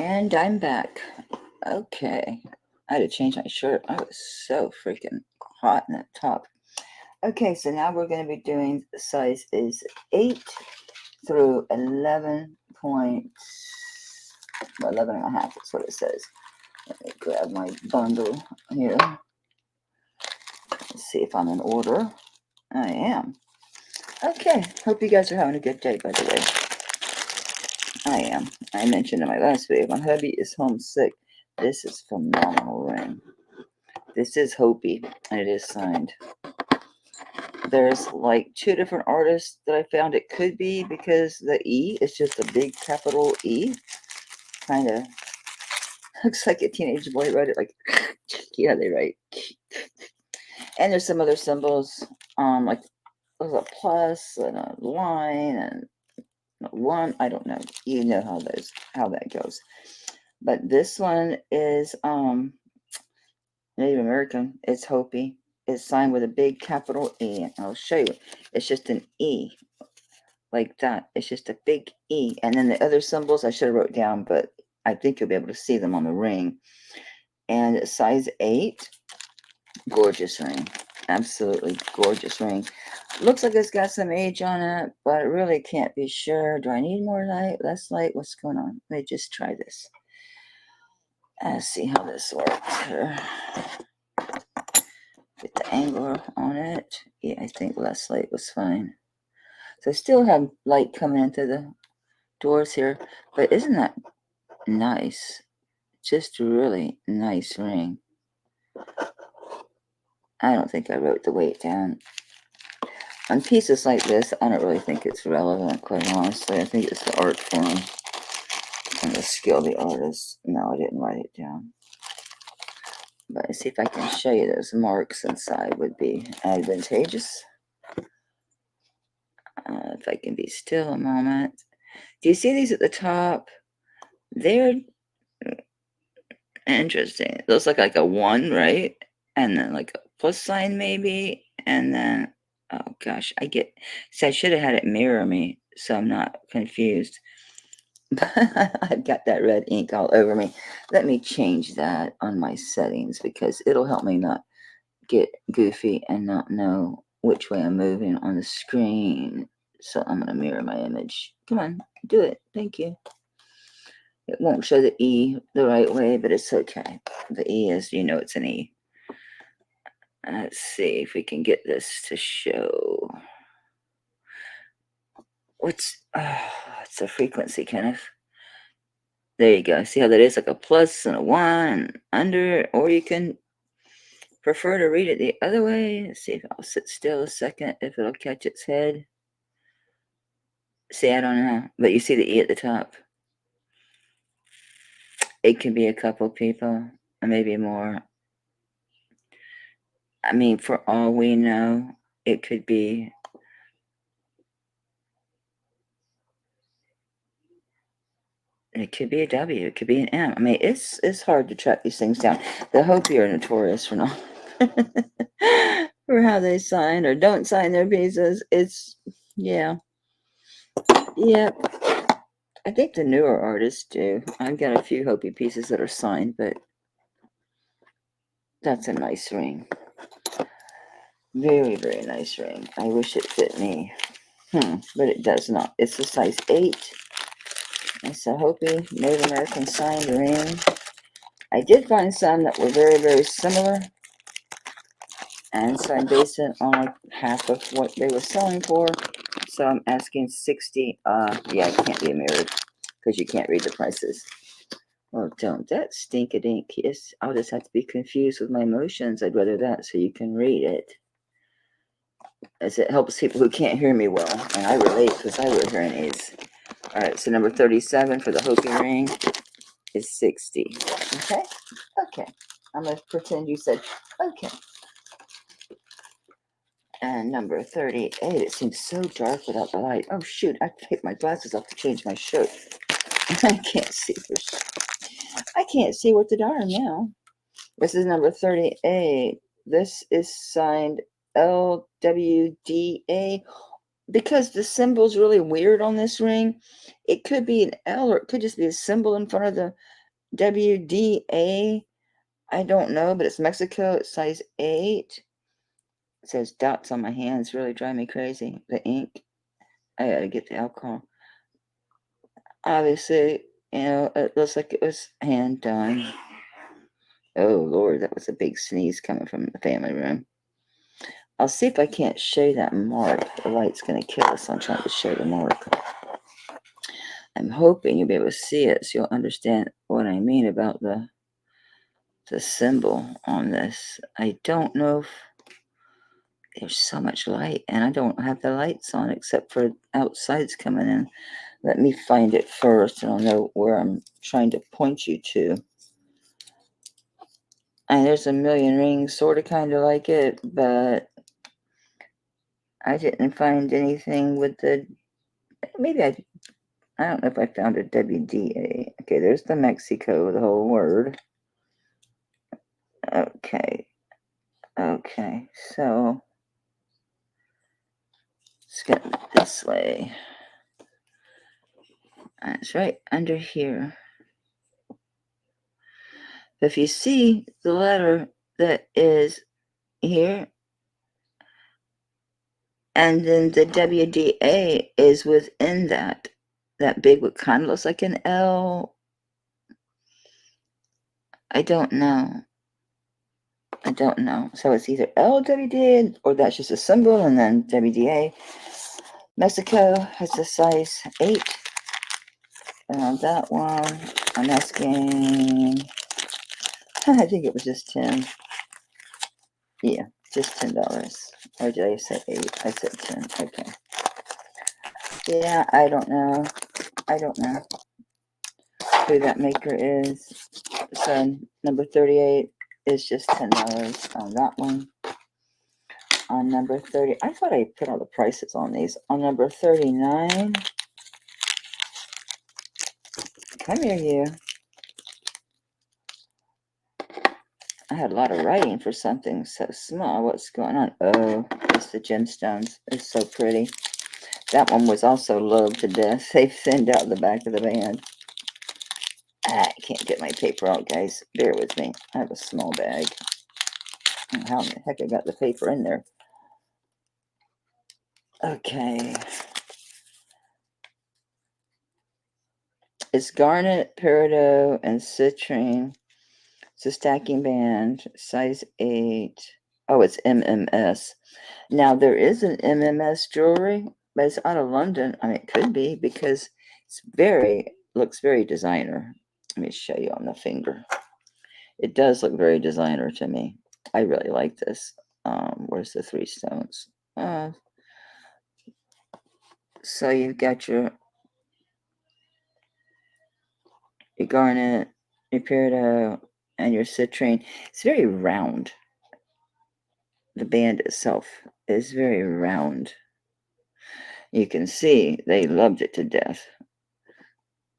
And I'm back. Okay. I had to change my shirt. I was so freaking hot in the top. Okay, so now we're going to be doing size is 8 through 11 point, well, 11 and a half is what it says. Let me grab my bundle here. Let's see if I'm in order. I am. Okay, hope you guys are having a good day, by the way. I am. I mentioned in my last video, my hubby is homesick. This is phenomenal ring. This is Hopi, and it is signed. There's like 2 different artists that I found it could be because the E is just a big capital E. Kind of looks like a teenage boy wrote it like, yeah, they write. And there's some other symbols, like there's a plus and a line and a 1. I don't know. You know how that goes. But this one is Native American. It's Hopi. It's signed with a big capital E. I'll show you. It's just an E like that. It's just a big E. And then the other symbols I should have wrote down, but I think you'll be able to see them on the ring. And size 8. Gorgeous ring. Absolutely gorgeous ring. Looks like it's got some age on it, but I really can't be sure. Do I need more light, less light? What's going on? Let me just try this. Let's see how this works here. Get the angle on it. Yeah, I think less light was fine. So I still have light coming into the doors here, but isn't that nice? Just a really nice ring. I don't think I wrote the weight down. On pieces like this, I don't really think it's relevant, quite honestly. I think it's the art form and the skill of the artist. No, I didn't write it down. But let's see if I can show you those marks inside would be advantageous. If I can be still a moment. Do you see these at the top? They're interesting. It looks like a 1, right? And then like a plus sign maybe. And then, oh gosh, I should have had it mirror me so I'm not confused. I've got that red ink all over me. Let me change that on my settings because it'll help me not get goofy and not know which way I'm moving on the screen. So I'm going to mirror my image. Come on, do it. Thank you. It won't show the E the right way, but it's okay. The E is, it's an E. Let's see if we can get this to show. It's a frequency, Kenneth. There you go. See how that is like a plus and a 1 under, or you can prefer to read it the other way. Let's see if I'll sit still a second, if it'll catch its head. See, I don't know, but you see the E at the top. It can be a couple people, or maybe more. I mean, for all we know, it could be. It could be a W. It could be an M. I mean, it's hard to track these things down. The Hopi are notorious for not for how they sign or don't sign their pieces. Yeah. I think the newer artists do. I've got a few Hopi pieces that are signed, but that's a nice ring. Very, very nice ring. I wish it fit me. But it does not. It's a size 8. It's a Hopi Native American signed ring. I did find some that were very, very similar. And so I based it on like half of what they were selling for. So I'm asking 60. Yeah, it can't be mirrored because you can't read the prices. Well, don't that stink-a-dink. Yes, I'll just have to be confused with my emotions. I'd rather that so you can read it. As it helps people who can't hear me well. And I relate because I wear hearing aids. All right, so number 37 for the Hopi ring is 60. Okay? Okay. I'm going to pretend you said, okay. And number 38. It seems so dark without the light. Oh, shoot. I take my glasses off to change my shirt. I can't see for sure. I can't see what the darn now. This is number 38. This is signed LWDA because the symbol's really weird on this ring, it could be an L or it could just be a symbol in front of the WDA. I don't know, but it's Mexico. It's size 8. It says dots on my hands. Really drive me crazy. The ink. I gotta get the alcohol. Obviously, it looks like it was hand done. Oh, Lord, that was a big sneeze coming from the family room. I'll see if I can't show that mark. The light's going to kill us. I'm trying to show the mark. I'm hoping you'll be able to see it so you'll understand what I mean about the symbol on this. I don't know if there's so much light, and I don't have the lights on except for outside's coming in. Let me find it first, and I'll know where I'm trying to point you to. And there's a million rings, sort of kind of like it, but I didn't find anything with the, maybe I don't know if I found a WDA. Okay, there's the Mexico, the whole word. Okay, so let's get it this way. That's right, under here. If you see the letter that is here, and then the WDA is within that big, what kind of looks like an L. I don't know. So it's either LWDA or that's just a symbol, and then WDA. Mexico has a size 8. And on that one, I'm asking, I think it was just 10. Yeah, just $10. Or did I say 8? I said 10. Okay. Yeah, I don't know who that maker is. So number 38 is just $10 on that one. On number 30, I thought I put all the prices on these. On number 39, come here, you. I had a lot of writing for something so small. What's going on? Oh, it's the gemstones. It's so pretty. That one was also loved to death. They thinned out the back of the band. I can't get my paper out, guys. Bear with me. I have a small bag. How in the heck I got the paper in there? Okay. It's garnet, peridot, and citrine. It's a stacking band, size 8. Oh, it's MMS. Now, there is an MMS jewelry, but it's out of London. I mean, it could be because it's looks very designer. Let me show you on the finger. It does look very designer to me. I really like this. Where's the 3 stones? So you've got your garnet, your peridot, and your citrine. It's very round. The band itself is very round. You can see they loved it to death.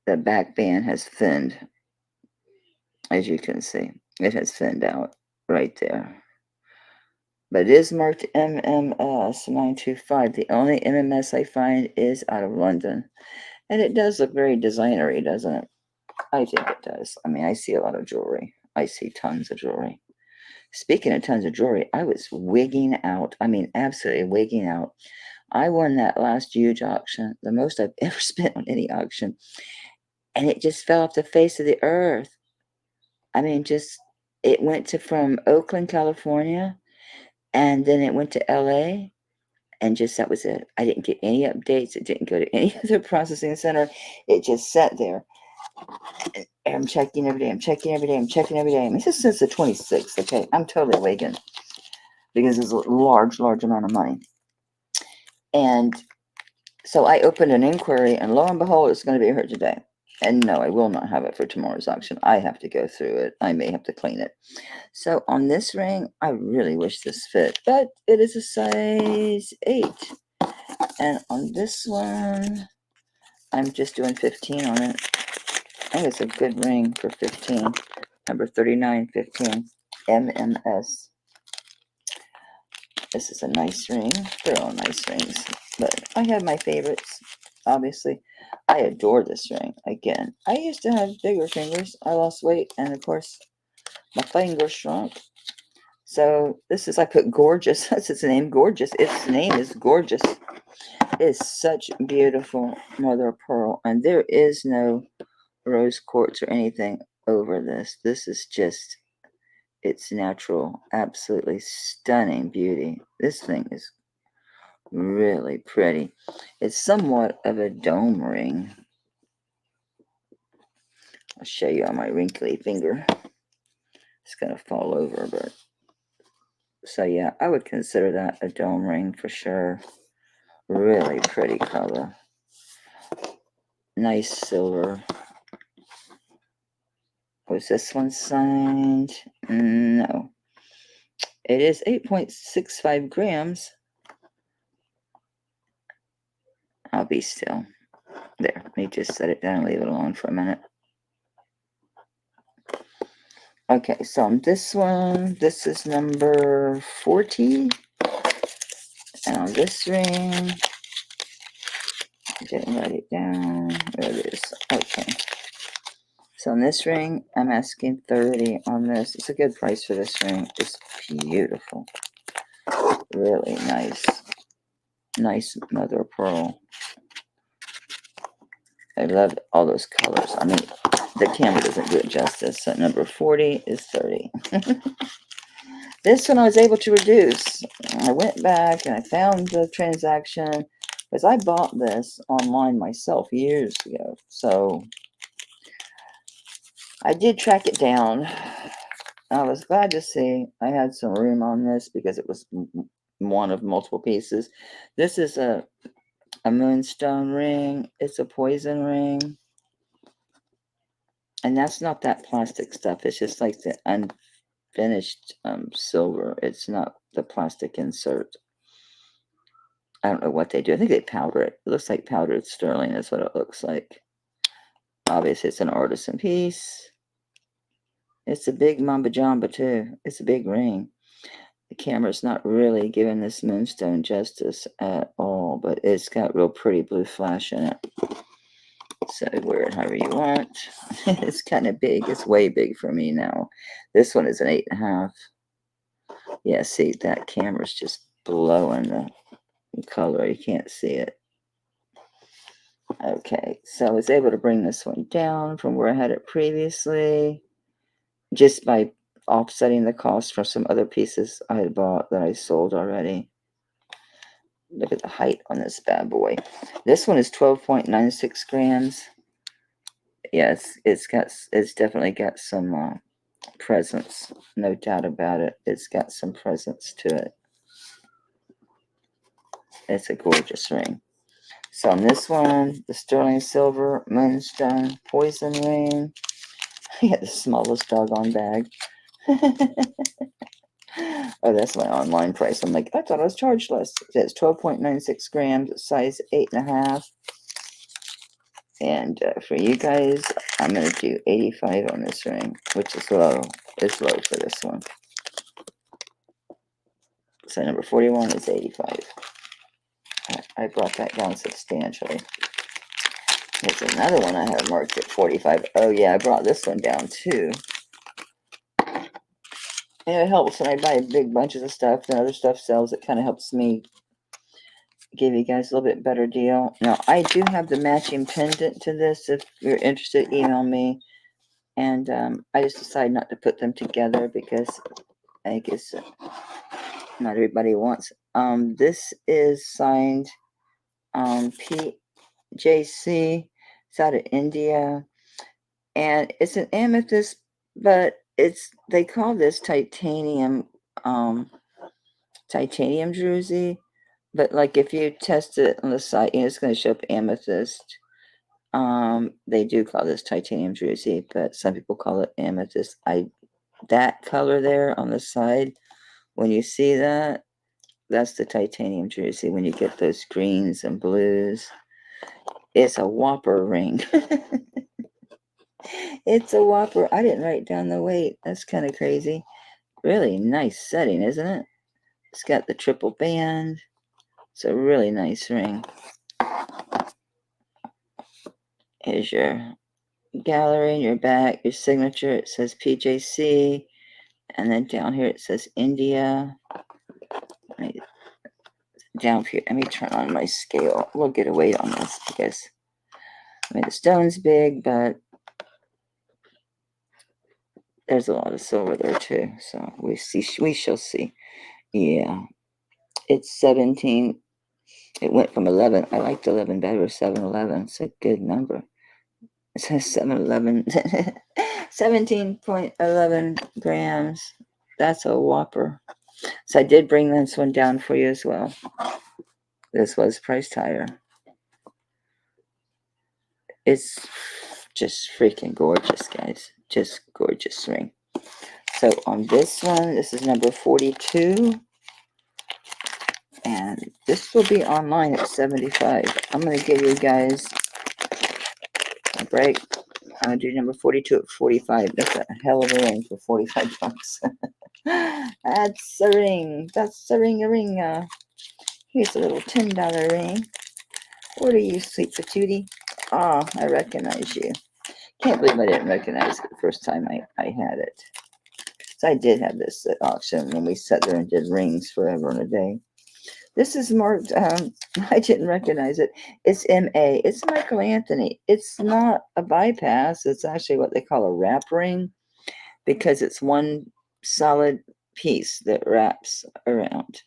The back band has thinned, as you can see. It has thinned out right there. But it is marked MMS 925. The only MMS I find is out of London. And it does look very designery, doesn't it? I think it does. I mean, I see a lot of jewelry. I see tons of jewelry. Speaking of tons of jewelry, I was wigging out. I mean, absolutely wigging out. I won that last huge auction, the most I've ever spent on any auction. And it just fell off the face of the earth. I mean, it went from Oakland, California, and then it went to LA, and that was it. I didn't get any updates. It didn't go to any other processing center. It just sat there. And I'm checking every day. I'm checking every day. I mean, this is since the 26th, okay? I'm totally awakened because it's a large amount of money. And so I opened an inquiry, and lo and behold, it's going to be here today. And no, I will not have it for tomorrow's auction. I have to go through it. I may have to clean it. So on this ring, I really wish this fit, but it is a size 8. And on this one, I'm just doing 15 on it. I think it's a good ring for 15. Number 39, 15. MMS. This is a nice ring. They're all nice rings. But I have my favorites, obviously. I adore this ring. Again, I used to have bigger fingers. I lost weight, and of course, my fingers shrunk. So this is, I put gorgeous. That's its name, gorgeous. Its name is gorgeous. It's such beautiful mother of pearl, and there is no rose quartz or anything over this. This is just its natural, absolutely stunning beauty. This thing is really pretty. It's somewhat of a dome ring. I'll show you on my wrinkly finger. It's gonna fall over, but so yeah, I would consider that a dome ring for sure. Really pretty color. Nice silver. Was this one signed? No. It is 8.65 grams. I'll be still. There, let me just set it down and leave it alone for a minute. Okay, so on this one, this is number 40. And on this ring, I didn't write it down. There it is. Okay. So on this ring, I'm asking 30 on this. It's a good price for this ring. It's beautiful. Really nice. Nice mother of pearl. I love all those colors. I mean, the camera doesn't do it justice. So number 40 is 30. This one I was able to reduce. I went back and I found the transaction because I bought this online myself years ago. So I did track it down. I was glad to see I had some room on this because it was one of multiple pieces. This is a moonstone ring. It's a poison ring. And that's not that plastic stuff. It's just like the unfinished silver. It's not the plastic insert. I don't know what they do. I think they powder it. It looks like powdered sterling is what it looks like. Obviously, it's an artisan piece. It's a big mamba jamba, too. It's a big ring. The camera's not really giving this moonstone justice at all, but it's got real pretty blue flash in it. So wear it however you want. It's kind of big. It's way big for me now. This one is an 8.5. Yeah, see, that camera's just blowing the color. You can't see it. Okay, so I was able to bring this one down from where I had it previously just by offsetting the cost from some other pieces I had bought that I sold already. Look at the height on this bad boy. This one is 12.96 grams. Yes, it's definitely got some presence, no doubt about it. It's got some presence to it. It's a gorgeous ring. So on this one, the sterling silver moonstone poison ring. I got the smallest doggone bag. Oh, that's my online price. I'm like, I thought I was charged less. It's 12.96 grams, size 8.5. And for you guys, I'm going to do 85 on this ring, which is low. It's low for this one. So number 41 is 85. I brought that down substantially. There's another one I have marked at 45. Oh, yeah, I brought this one down too. And it helps when I buy big bunches of stuff and other stuff sells. It kind of helps me give you guys a little bit better deal. Now, I do have the matching pendant to this. If you're interested, email me. And I just decided not to put them together because I guess not everybody wants. This is signed PJC. It's out of India. And it's an amethyst, but they call this titanium druzy. But like if you test it on the site, it's going to show up amethyst. They do call this titanium druzy, but some people call it amethyst. That color there on the side, when you see that, that's the titanium druzy. When you get those greens and blues, it's a whopper ring. It's a whopper. I didn't write down the weight. That's kind of crazy. Really nice setting, isn't it? It's got the triple band. It's a really nice ring. Here's your gallery, your back, your signature. It says PJC. And then down here it says India. Down here, let me turn on my scale. We'll get a weight on this because the stone's big, but there's a lot of silver there too. So we shall see. Yeah, it's 17. It went from 11. I liked 11 better. 711. It's a good number. It says 711. 17.11 grams. That's a whopper. So I did bring this one down for you as well. This was priced higher. It's just freaking gorgeous, guys. Just gorgeous ring. So on this one, this is number 42. And this will be online at 75. I'm going to give you guys a break. I'm going to do number 42 at 45. That's a hell of a ring for 45 bucks. That's a ring. That's a ring. Here's a little $10 ring. What are you, sweet patootie? Oh, I recognize you. Can't believe I didn't recognize it the first time I had it. So I did have this at auction when we sat there and did rings forever and a day. This is marked, I didn't recognize it. It's MA. It's Michael Anthony. It's not a bypass. It's actually what they call a wrap ring because it's one solid piece that wraps around.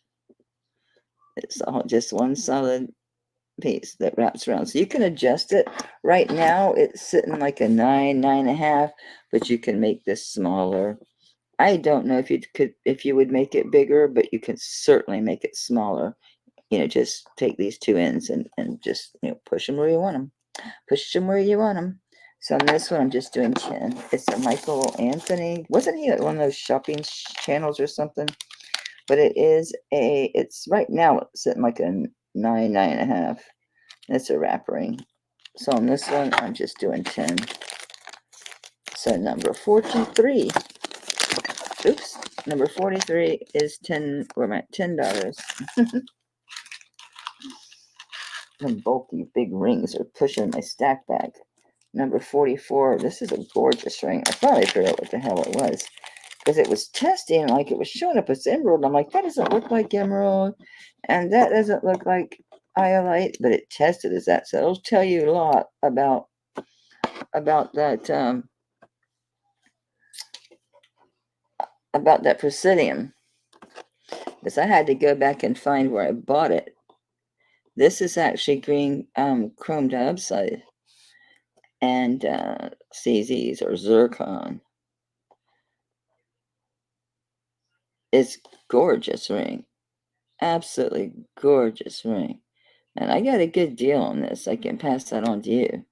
It's all just one solid piece that wraps around. So you can adjust it. Right now, it's sitting like a 9, 9.5, but you can make this smaller. I don't know if you would make it bigger, but you can certainly make it smaller. Just take these two ends and just, push them where you want them. Push them where you want them. So on this one, I'm just doing 10. It's a Michael Anthony. Wasn't he at one of those shopping channels or something? But it's right now it's sitting like a 9, 9.5. It's a wrap ring. So on this one, I'm just doing 10. So number 43. Oops. Number 43 is 10. Where am I? $10. Some bulky big rings are pushing my stack bag. Number 44. This is a gorgeous ring. I finally figured out what the hell it was. Because it was testing, like it was showing up as emerald. I'm like, that doesn't look like emerald. And that doesn't look like iolite. But it tested as that. So it'll tell you a lot about that about that presidium. Because I had to go back and find where I bought it. This is actually green chrome dioxide and CZs or zircon. It's gorgeous ring. Absolutely gorgeous ring. And I got a good deal on this. I can pass that on to you.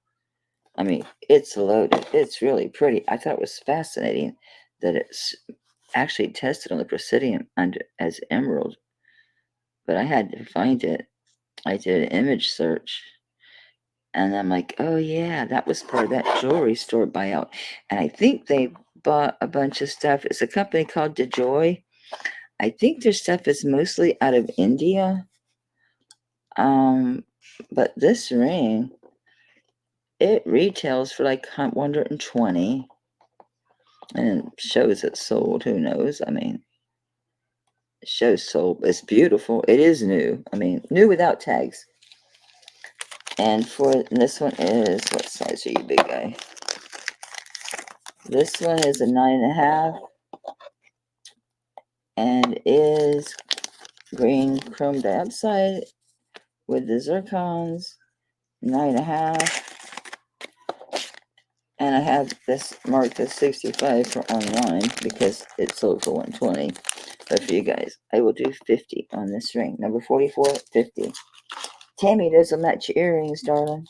I mean, it's loaded. It's really pretty. I thought it was fascinating that it's actually tested on the Presidium as emerald. But I had to find it. I did an image search. And I'm like, oh, yeah, that was part of that jewelry store buyout. And I think they bought a bunch of stuff. It's a company called DeJoy. I think their stuff is mostly out of India. But this ring, it retails for like 120 and shows it sold. Who knows? I mean, it shows sold. It's beautiful. It is new. I mean, new without tags. And this one is, what size are you, big guy? This one is a 9.5 and is green chrome dioxide with the zircons, 9.5. And I have this marked as 65 for online because it sold for 120. But for you guys, I will do 50 on this ring. Number 44, 50. Tammy, those will match your earrings, darling.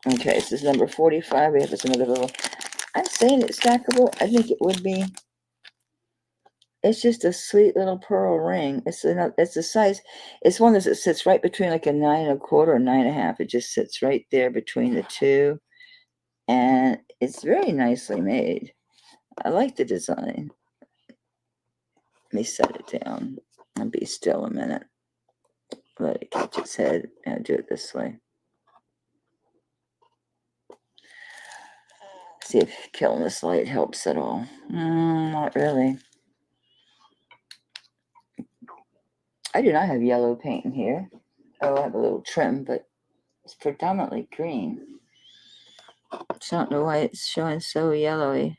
Okay, this is number 45. We have this another little. I'm saying it's stackable. I think it would be. It's just a sweet little pearl ring. It's a size. It's one that sits right between like a 9.25 and 9.5. It just sits right there between the two, and it's very nicely made. I like the design. Let me set it down and be still a minute. Let it catch its head and do it this way. See if killing this light helps at all. Not really. I do not have yellow paint in here. Oh, I have a little trim, but it's predominantly green. So I don't know why it's showing so yellowy.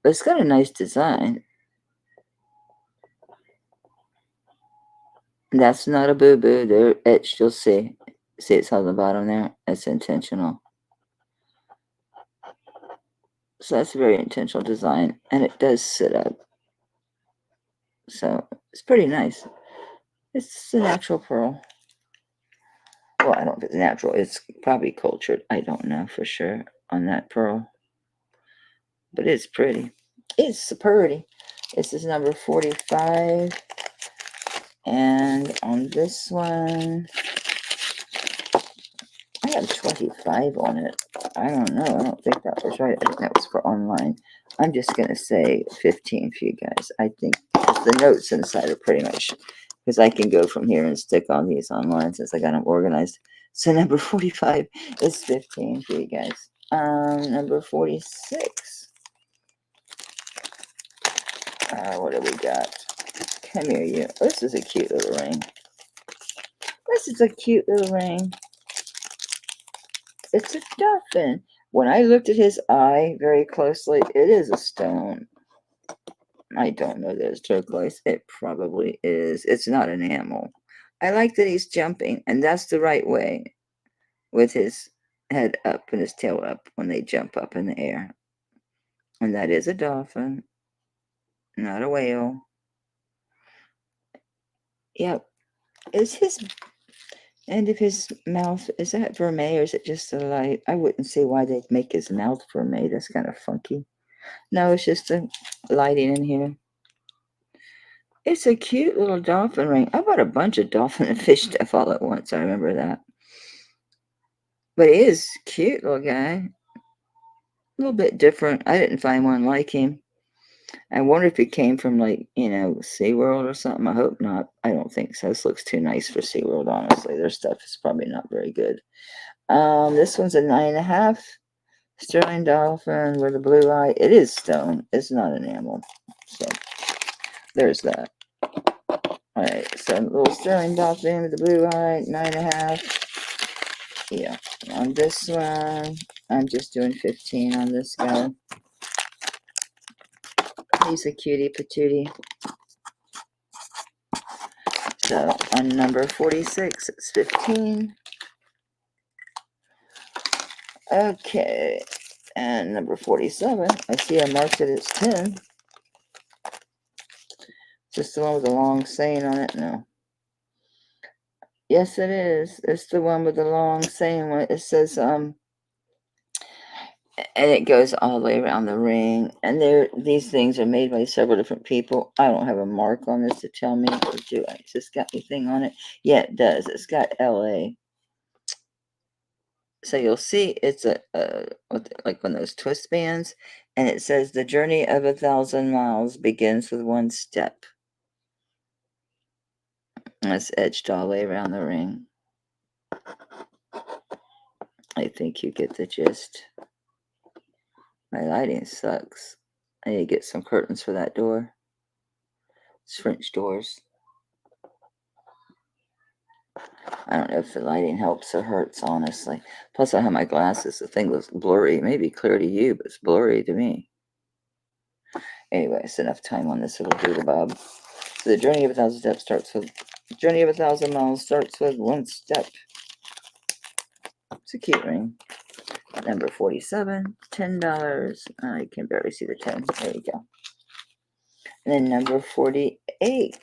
But it's got a nice design. That's not a boo-boo. They're etched, you'll see. See it's on the bottom there? That's intentional. So that's a very intentional design. And it does sit up. So it's pretty nice. It's a natural pearl. Well, I don't know if it's natural. It's probably cultured. I don't know for sure on that pearl. But it's pretty. It's pretty. This is number 45. And on this one, I have 25 on it. I don't know. I don't think that was right. I think that was for online. I'm just going to say 15 for you guys. I think the notes inside are pretty much, because I can go from here and stick on these online since I got them organized. So number 45 is 15 for you guys. Number 46. What do we got? Come here, you. This is a cute little ring. This is a cute little ring. It's a dolphin. When I looked at his eye very closely, it is a stone. I don't know that it's turquoise. It probably is. It's not an animal. I like that he's jumping, and that's the right way, with his head up and his tail up when they jump up in the air. And that is a dolphin, not a whale. Yep. Is his end of his mouth, is that vermeil or is it just the light? I wouldn't see why they'd make his mouth vermeil. That's kind of funky. No, it's just the lighting in here. It's a cute little dolphin ring. I bought a bunch of dolphin and fish stuff all at once. I remember that. But he is cute little guy. A little bit different. I didn't find one like him. I wonder if he came from, like, SeaWorld or something. I hope not. I don't think so. This looks too nice for SeaWorld, honestly. Their stuff is probably not very good. This one's a 9.5. Sterling dolphin with a blue eye. It is stone. It's not an animal. So there's that. All right. So little sterling dolphin with the blue eye, 9.5. Yeah. On this one, I'm just doing 15 on this guy. He's a cutie patootie. So on number 46, it's 15. Okay. And number 47, I see I marked it as 10. Just the one with the long saying on it? No. Yes, it is. It's the one with the long saying on it. It says, and it goes all the way around the ring. And these things are made by several different people. I don't have a mark on this to tell me, or do I? Has this got anything on it? Yeah, it does. It's got LA. So you'll see it's like one of those twist bands, and it says the journey of 1,000 miles begins with one step. And it's etched all the way around the ring. I think you get the gist. My lighting sucks. I need to get some curtains for that door. It's French doors. I don't know if the lighting helps or hurts, honestly. Plus, I have my glasses. The thing looks blurry. It may be clear to you, but it's blurry to me. Anyway, it's enough time on this little doodle bob. So the journey of 1,000 steps starts with, journey of 1,000 miles starts with one step. It's a cute ring. Number 47, $10. I can barely see the 10. There you go. And then number 48.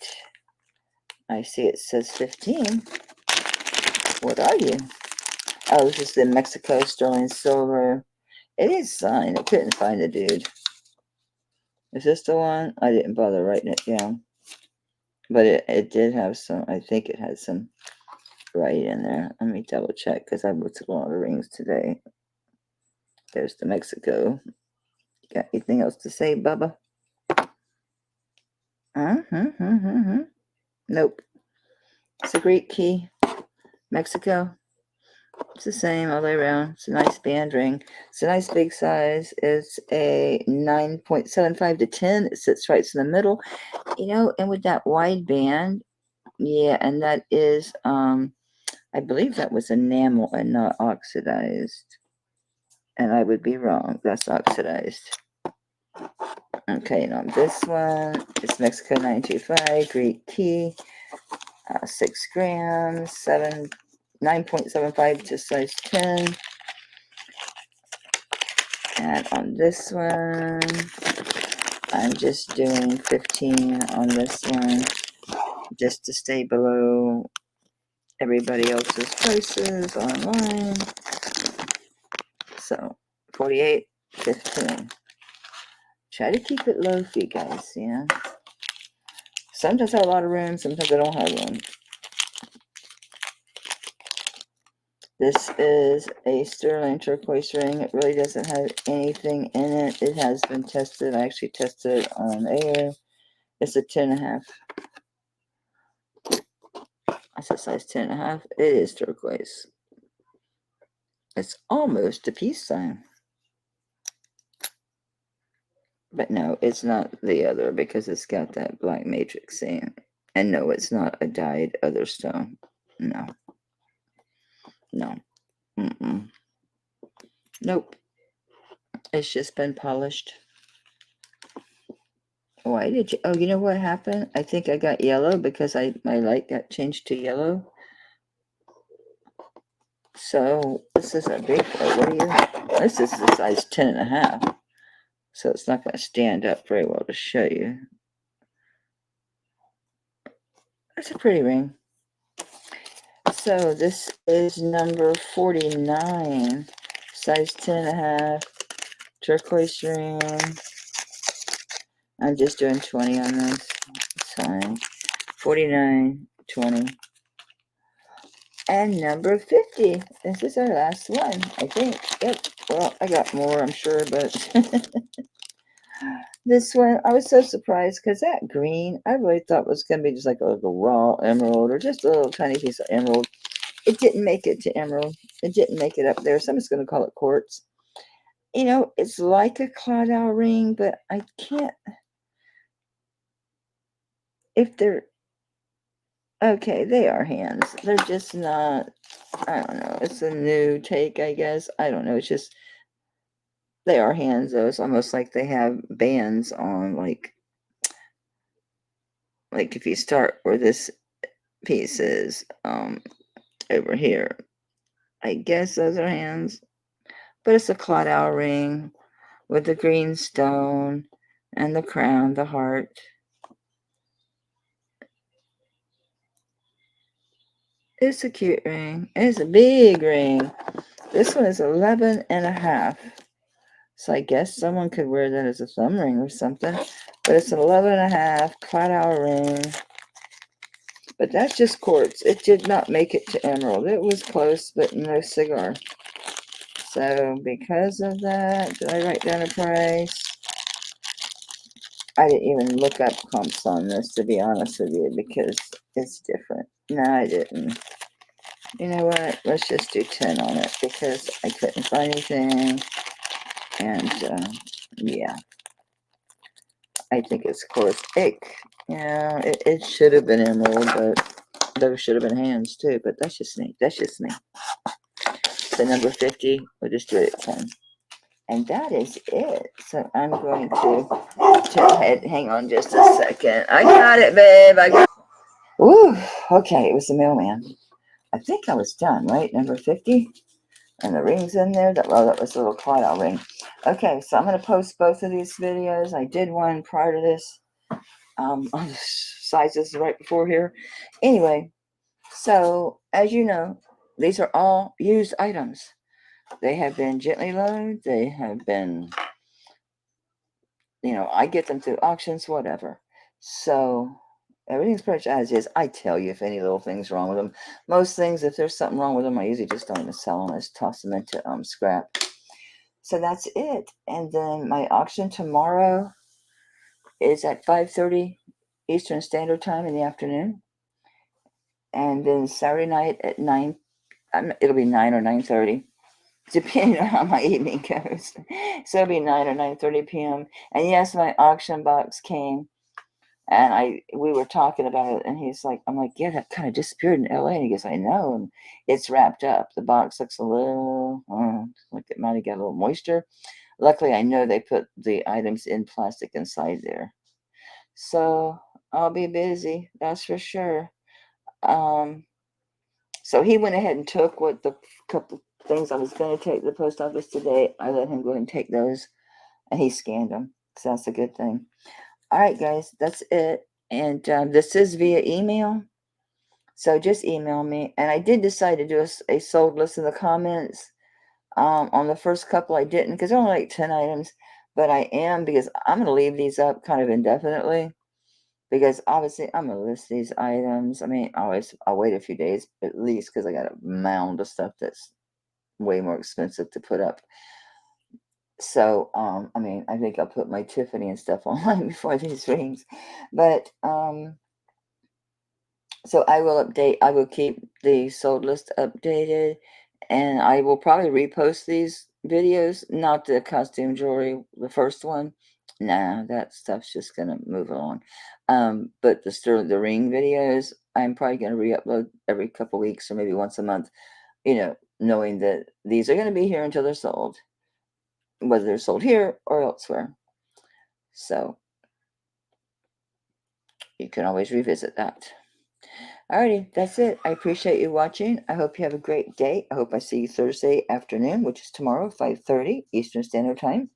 I see it says 15. What are you? Oh, this is the Mexico sterling silver. It is signed. I couldn't find the dude. Is this the one? I didn't bother writing it down. But it did have some, I think it had some writing in there. Let me double check because I looked at a lot of rings today. There's the Mexico. You got anything else to say, Bubba? Nope. It's a Greek key. Mexico. It's the same all the way around. It's a nice band ring. It's a nice big size. It's a 9.75 to 10. It sits right in the middle. You know, and with that wide band, yeah, and that is, I believe that was enamel and not oxidized. And I would be wrong. That's oxidized. Okay, and on this one, it's Mexico 925, Greek key, 6 grams, 9.75 to size 10. And on this one, I'm just doing 15 on this one, just to stay below everybody else's prices online. So 48, 15. Try to keep it low for you guys, yeah. Sometimes I have a lot of room, sometimes I don't have room. This is a sterling turquoise ring. It really doesn't have anything in it. It has been tested. I actually tested it on air. It's a 10.5. I said size 10.5. It is turquoise. It's almost a peace sign. But no, it's not the other because it's got that black matrix in. And no, it's not a dyed other stone. No. No. Nope. It's just been polished. Why did you? Oh, you know what happened? I think I got yellow because my light got changed to yellow. So this is a big boy. What are you? This is a size 10.5. So it's not going to stand up very well to show you. That's a pretty ring. So this is number 49, size 10.5, turquoise ring. I'm just doing 20 on this. It's fine. 49, 20. And number 50. This is our last one, I think. Yep. Well, I got more, I'm sure, but this one, I was so surprised because that green, I really thought was going to be just like a raw emerald or just a little tiny piece of emerald. It didn't make it to emerald. It didn't make it up there, so I'm just going to call it quartz. You know, it's like a cloud owl ring, but I can't, if they're, okay, they are hands. They're just not, I don't know. It's a new take, I guess. I don't know. It's just, they are hands, though. It's almost like they have bands on, like if you start where this piece is, over here. I guess those are hands. But it's a cloud owl ring with the green stone and the crown, the heart. It's a cute ring. It's a big ring. This one is 11.5. So I guess someone could wear that as a thumb ring or something. But it's an 11.5 cloud owl ring. But that's just quartz. It did not make it to emerald. It was close, but no cigar. So because of that, did I write down a price? I didn't even look up comps on this, to be honest with you, because it's different. No, I didn't. You know what? Let's just do 10 on it because I couldn't find anything. And, yeah. I think it's quartz. Yeah, it should have been emerald, but those should have been hands too. But that's just me. That's just me. So number 50, we'll just do it at 10. And that is it. So I'm going to hang on just a second. I got it, babe. Ooh, okay. It was the mailman. I think I was done, right? Number 50. And the ring's in there. That was a little cloud owl ring. Okay, so I'm going to post both of these videos. I did one prior to this. On the sizes right before here. Anyway, so as you know, these are all used items. They have been gently loaned. They have been, I get them through auctions, whatever. So everything's pretty much as is. I tell you if any little thing's wrong with them. Most things, if there's something wrong with them, I usually just don't even sell them. I just toss them into scrap. So that's it. And then my auction tomorrow is at 5:30 Eastern Standard Time in the afternoon. And then Saturday night at 9, it'll be 9 or 9:30, depending on how my evening goes. So it'll be 9 or 9:30 p.m. And yes, my auction box came, and we were talking about it, and he's like, I'm like, yeah, that kind of disappeared in LA. And he goes, I know, and it's wrapped up. The box looks a little like it might have got a little moisture. Luckily, I know they put the items in plastic inside there. So I'll be busy, that's for sure. Um, so he went ahead and took what the couple things I was going to take to the post office today. I let him go ahead and take those, and he scanned them. So that's a good thing. All right, guys, that's it. And this is via email. So just email me. And I did decide to do a sold list in the comments. On the first couple, I didn't because they're only like 10 items. But I am, because I'm going to leave these up kind of indefinitely. Because obviously I'm going to list these items. I mean, I'll wait a few days at least, because I got a mound of stuff that's way more expensive to put up. So, I mean, I think I'll put my Tiffany and stuff online before these rings. But, so I will keep the sold list updated, and I will probably repost these videos, not the costume jewelry, the first one. Nah, that stuff's just gonna move along. But the ring videos, I'm probably gonna re-upload every couple weeks or maybe once a month, knowing that these are gonna be here until they're sold, whether they're sold here or elsewhere. So you can always revisit that. Alrighty, that's it. I appreciate you watching. I hope you have a great day. I hope I see you Thursday afternoon, which is tomorrow, 5:30 Eastern Standard Time.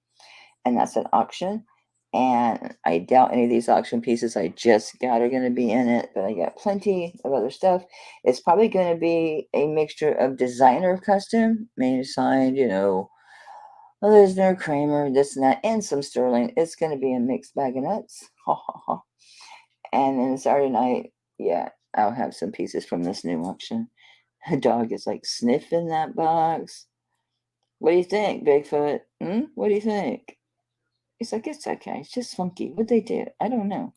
And that's an auction. And I doubt any of these auction pieces I just got are going to be in it, but I got plenty of other stuff. It's probably going to be a mixture of designer custom, main signed, Lisner, Kramer, this and that, and some Sterling. It's going to be a mixed bag of nuts. Ha ha ha. And then Saturday night, yeah, I'll have some pieces from this new auction. A dog is like sniffing that box. What do you think, Bigfoot? What do you think? He's like, it's okay. It's just funky. What'd they do? I don't know.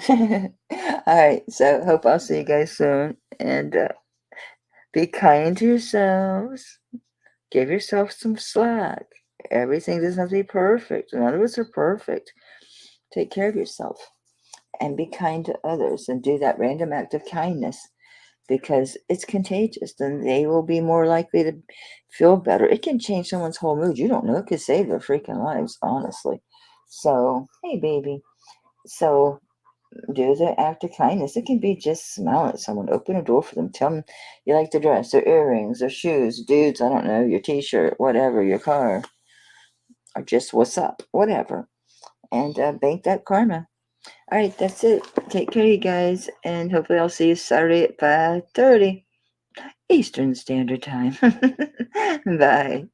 All right. So hope I'll see you guys soon. And be kind to yourselves. Give yourself some slack. Everything doesn't have to be perfect. None of us are perfect. Take care of yourself and be kind to others and do that random act of kindness, because it's contagious. Then they will be more likely to feel better. It can change someone's whole mood. You don't know. It could save their freaking lives, honestly. So, hey, baby. So, do the act of kindness. It can be just smile at someone, open a door for them, tell them you like the dress, their earrings, their shoes, dudes, I don't know, your t-shirt, whatever, your car, or just what's up, whatever. And bank that karma. All right, that's it. Take care, you guys, and hopefully I'll see you Saturday at 5:30 Eastern Standard Time. Bye.